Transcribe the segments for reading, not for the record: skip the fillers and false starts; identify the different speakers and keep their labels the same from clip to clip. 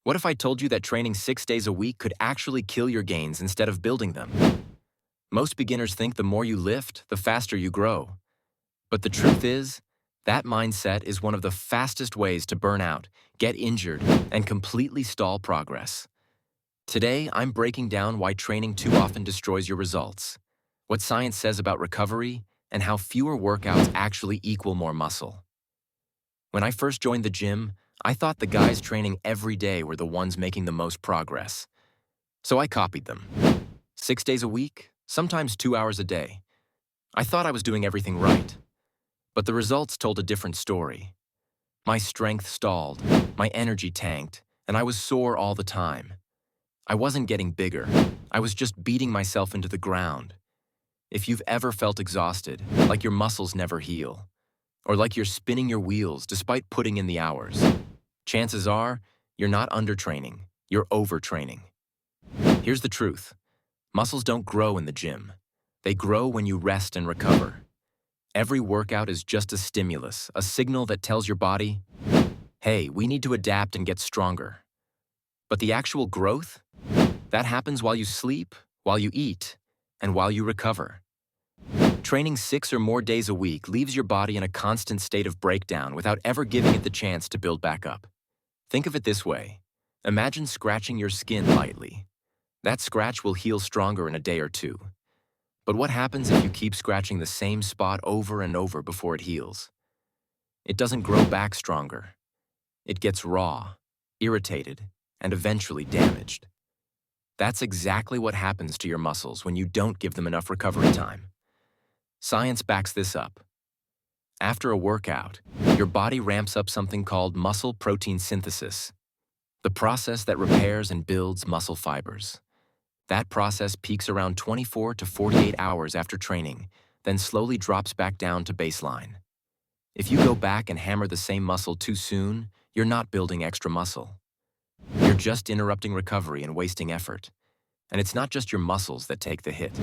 Speaker 1: What if I told you that training 6 days a week could actually kill your gains instead of building them? Most beginners think the more you lift, the faster you grow. But the truth is, that mindset is one of the fastest ways to burn out, get injured, and completely stall progress. Today, I'm breaking down why training too often destroys your results, what science says about recovery, and how fewer workouts actually equal more muscle. When I first joined the gym, I thought the guys training every day were the ones making the most progress. So I copied them. 6 days a week, sometimes 2 hours a day. I thought I was doing everything right. But the results told a different story. My strength stalled, my energy tanked, and I was sore all the time. I wasn't getting bigger. I was just beating myself into the ground. If you've ever felt exhausted, like your muscles never heal, or like you're spinning your wheels despite putting in the hours, chances are you're not undertraining, you're overtraining. Here's the truth. Muscles don't grow in the gym. They grow when you rest and recover. Every workout is just a stimulus, a signal that tells your body, hey, we need to adapt and get stronger. But the actual growth? That happens while you sleep, while you eat, and while you recover. Training 6 or more days a week leaves your body in a constant state of breakdown without ever giving it the chance to build back up. Think of it this way. Imagine scratching your skin lightly. That scratch will heal stronger in a day or two. But what happens if you keep scratching the same spot over and over before it heals? It doesn't grow back stronger. It gets raw, irritated, and eventually damaged. That's exactly what happens to your muscles when you don't give them enough recovery time. Science backs this up. After a workout, your body ramps up something called muscle protein synthesis, the process that repairs and builds muscle fibers. That process peaks around 24 to 48 hours after training, then slowly drops back down to baseline. If you go back and hammer the same muscle too soon, you're not building extra muscle. You're just interrupting recovery and wasting effort. And it's not just your muscles that take the hit.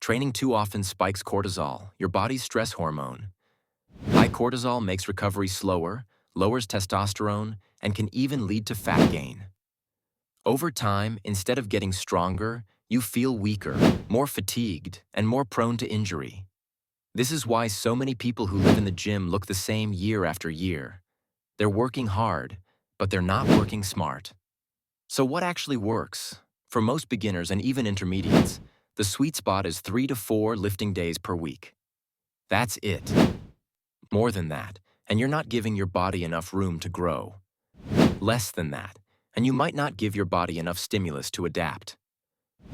Speaker 1: Training too often spikes cortisol, your body's stress hormone. High cortisol makes recovery slower, lowers testosterone, and can even lead to fat gain. Over time, instead of getting stronger, you feel weaker, more fatigued, and more prone to injury. This is why so many people who live in the gym look the same year after year. They're working hard, but they're not working smart. So what actually works? For most beginners and even intermediates, the sweet spot is 3 to 4 lifting days per week. That's it. More than that, and you're not giving your body enough room to grow. Less than that, and you might not give your body enough stimulus to adapt.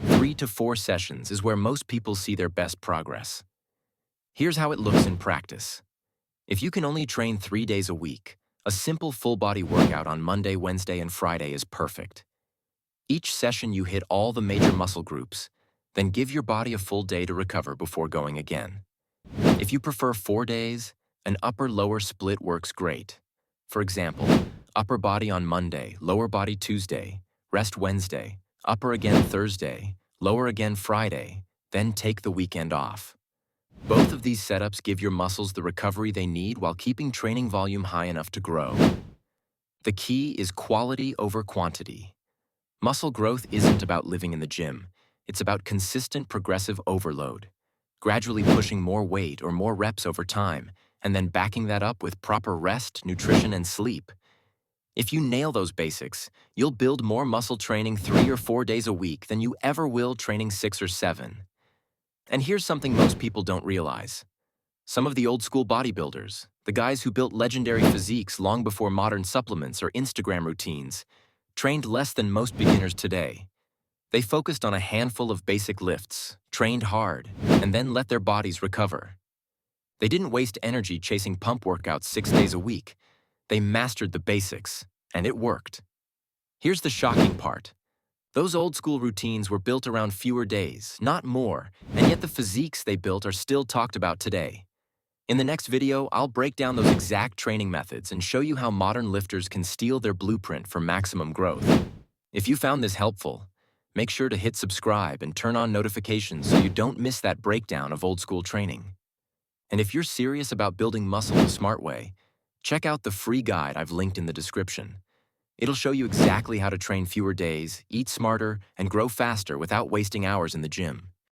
Speaker 1: 3 to 4 sessions is where most people see their best progress. Here's how it looks in practice. If you can only train 3 days a week, a simple full-body workout on Monday, Wednesday, and Friday is perfect. Each session you hit all the major muscle groups, then give your body a full day to recover before going again. If you prefer 4 days, an upper-lower split works great. For example, upper body on Monday, lower body Tuesday, rest Wednesday, upper again Thursday, lower again Friday, then take the weekend off. Both of these setups give your muscles the recovery they need while keeping training volume high enough to grow. The key is quality over quantity. Muscle growth isn't about living in the gym. It's about consistent progressive overload, gradually pushing more weight or more reps over time, and then backing that up with proper rest, nutrition, and sleep. If you nail those basics, you'll build more muscle training 3 or 4 days a week than you ever will training 6 or 7. And here's something most people don't realize. Some of the old-school bodybuilders, the guys who built legendary physiques long before modern supplements or Instagram routines, trained less than most beginners today. They focused on a handful of basic lifts, trained hard, and then let their bodies recover. They didn't waste energy chasing pump workouts 6 days a week. They mastered the basics, and it worked. Here's the shocking part. Those old-school routines were built around fewer days, not more, and yet the physiques they built are still talked about today. In the next video, I'll break down those exact training methods and show you how modern lifters can steal their blueprint for maximum growth. If you found this helpful, make sure to hit subscribe and turn on notifications so you don't miss that breakdown of old-school training. And if you're serious about building muscle the smart way, check out the free guide I've linked in the description. It'll show you exactly how to train fewer days, eat smarter, and grow faster without wasting hours in the gym.